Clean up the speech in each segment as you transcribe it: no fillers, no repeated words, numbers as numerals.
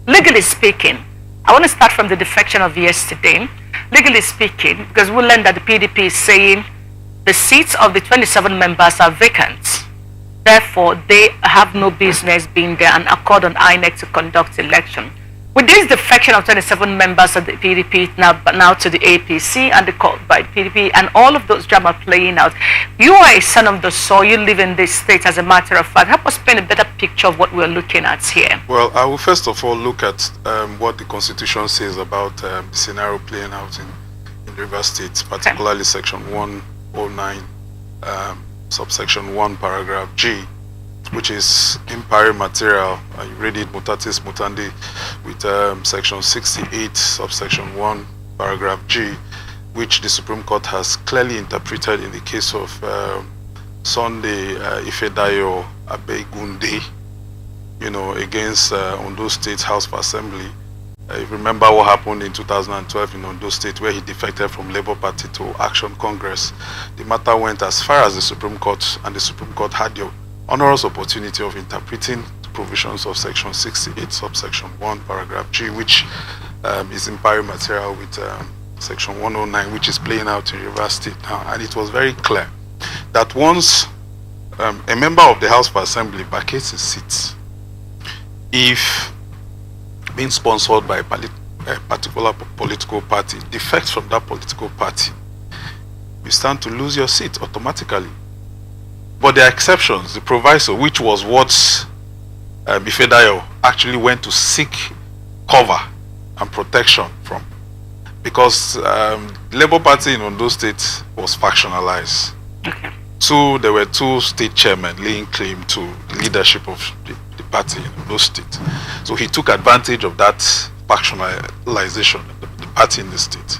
legally speaking, I want to start from the defection of yesterday. Legally speaking, because we learned that the PDP is saying the seats of the 27 members are vacant. Therefore, they have no business being there and accord on INEC to conduct election. With this defection of 27 members of the PDP now to the APC and the call by PDP and all of those drama playing out, you are a son of the soil, you live in this state as a matter of fact. Help us paint a better picture of what we're looking at here. Well, I will first of all look at what the Constitution says about the scenario playing out in River State, particularly Section 109, subsection 1, paragraph G, which is impari material. You read it mutatis mutandi with section 68, subsection 1, paragraph G, which the Supreme Court has clearly interpreted in the case of Sunday Ifedayo Abegunde, against Ondo State House of Assembly. You remember what happened in 2012 in Ondo State, where he defected from Labour Party to Action Congress. The matter went as far as the Supreme Court, and the Supreme Court had the onerous opportunity of interpreting the provisions of section 68, subsection 1, paragraph G, which is impari material with section 109, which is playing out in River State now. And it was very clear that once a member of the House of Assembly vacates his seat, if being sponsored by a particular political party defects from that political party, you stand to lose your seat automatically. But there are exceptions. The proviso, which was what Ifedayo actually went to seek cover and protection from, because the Labour Party in Ondo State was factionalized. Okay. There were two state chairmen laying claim to the leadership of the party in Ondo State. So he took advantage of that factionalization of the party in the state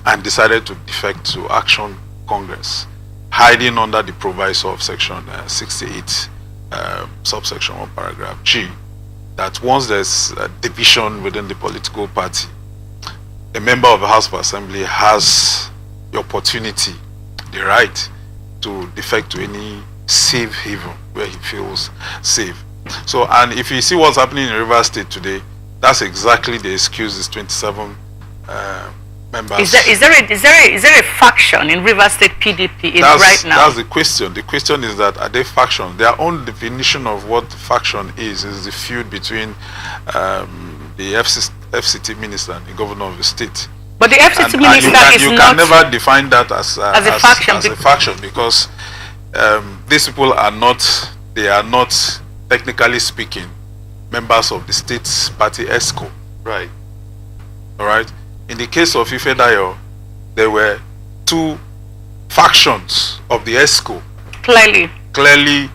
and decided to defect to Action Congress, hiding under the proviso of section 68, subsection 1, paragraph G, that once there's a division within the political party, a member of the House of Assembly has the opportunity, the right, to defect to any safe haven where he feels safe. So, and if you see what's happening in River State today, that's exactly the excuse these 27 members. Is there a faction in River State PDP right now? That's the question. The question is that are they factions? Their own definition of what faction is the feud between the FCT minister and the governor of the state. But the FCT minister you can never define that as a faction, because these people are not technically speaking members of the state's party ESCO, right? All right. In the case of Ifedayo, there were two factions of the ESCO. Clearly,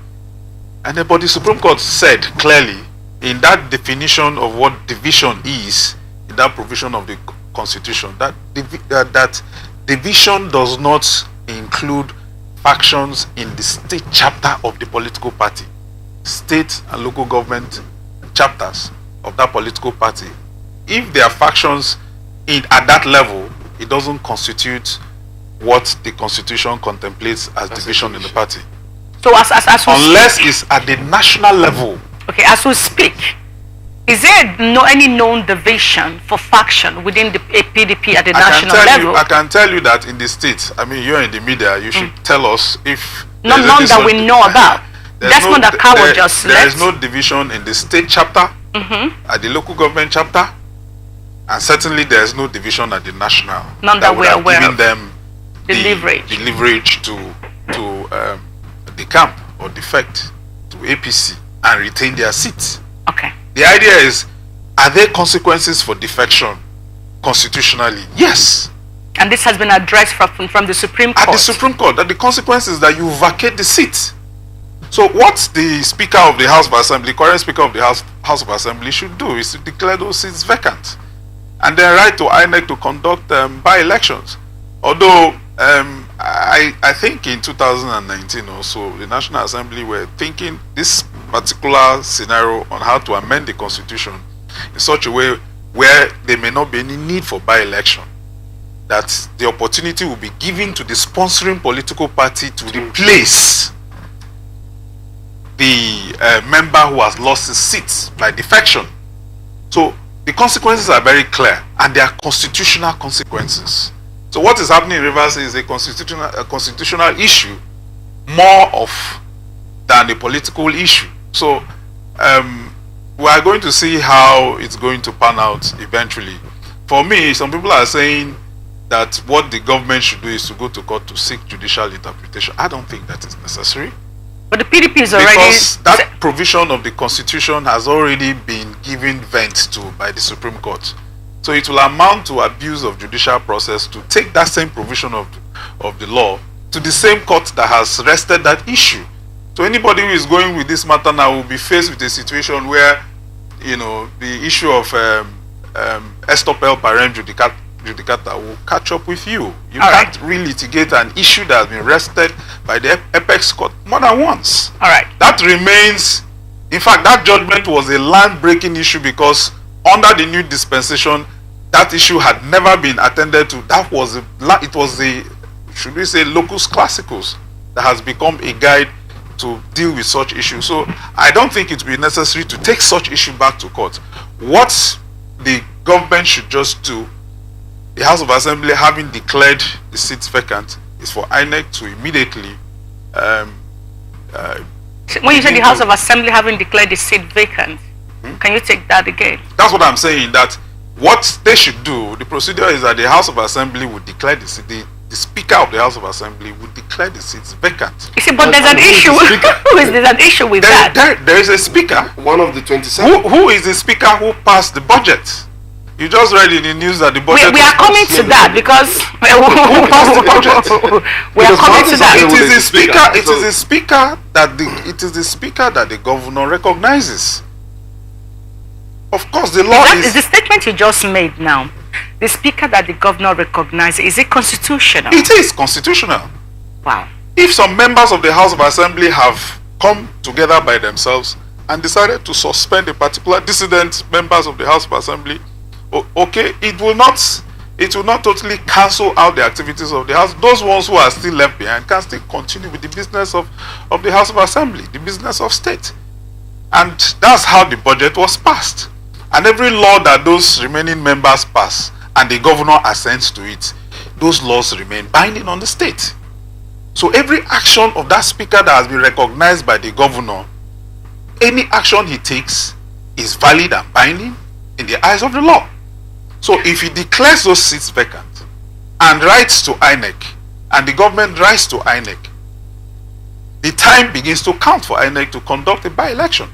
and but the Supreme Court said clearly in that definition of what division is, in that provision of the Constitution, that division does not include factions in the state chapter of the political party. State and local government chapters of that political party, if there are factions at that level, it doesn't constitute what the Constitution contemplates as division in the party. So unless it's at the national level. Okay, as we speak, is there any known division for faction within the PDP at the national level? I can tell you that in the state, I mean, you're in the media, you should tell us if... None that we know about. That's not that Kawo just left. There is no division in the state chapter, at the local government chapter, and certainly there is no division at the national. None that we're aware of. Giving them the leverage to decamp or defect to APC and retain their seats. Okay. The idea is, are there consequences for defection constitutionally? Yes. And this has been addressed from the Supreme Court. At the Supreme Court, that the consequence is that you vacate the seat. So what the Speaker of the House of Assembly, current Speaker of the House of Assembly should do is to declare those seats vacant and then write to INEC to conduct by-elections. Although I think in 2019 or so, the National Assembly were thinking this particular scenario on how to amend the Constitution in such a way where there may not be any need for by-election, that the opportunity will be given to the sponsoring political party to replace the member who has lost his seat by defection. So the consequences are very clear, and they are constitutional consequences. So what is happening in Rivers is a constitutional issue more of than a political issue. So we are going to see how it's going to pan out eventually. For me, some people are saying that what the government should do is to go to court to seek judicial interpretation. I don't think that is necessary. But the PDP is already... Because that provision of the Constitution has already been given vent to by the Supreme Court. So it will amount to abuse of judicial process to take that same provision of the law to the same court that has rested that issue. So anybody who is going with this matter now will be faced with a situation where, you know, the issue of estoppel parem judicata will catch up with you. You can't relitigate an issue that has been rested by the apex court more than once. That remains, in fact, that judgment was a land-breaking issue because under the new dispensation, that issue had never been attended to. That was it was the, should we say, locus classicus that has become a guide to deal with such issues. So I don't think it will be necessary to take such issue back to court. What the government should just do, the House of Assembly having declared the seats vacant, is for INEC to immediately when you say the House of Assembly having declared the seat vacant, can you take that again? That's what I'm saying, that what they should do, the procedure is that the House of Assembly would declare the seat, the Speaker of the House of Assembly would declare the seats vacant. You see, but there's an issue. There's an issue with that. There is a Speaker. One of the 27. Who is the Speaker who passed the budget? You just read in the news that the budget... We are coming to that because... Who passed the budget? We are coming to that. It is the Speaker that the governor recognizes. Of course, the law is the statement you just made now. The Speaker that the governor recognizes, is it constitutional? It is constitutional. Wow. If some members of the House of Assembly have come together by themselves and decided to suspend a particular dissident members of the House of Assembly, okay, it will not totally cancel out the activities of the House. Those ones who are still left behind can still continue with the business of the House of Assembly, the business of state. And that's how the budget was passed. And every law that those remaining members pass and the governor assents to it, those laws remain binding on the state. So every action of that Speaker that has been recognized by the governor, any action he takes is valid and binding in the eyes of the law. So if he declares those seats vacant and writes to INEC, and the government writes to INEC, the time begins to count for INEC to conduct a by-election.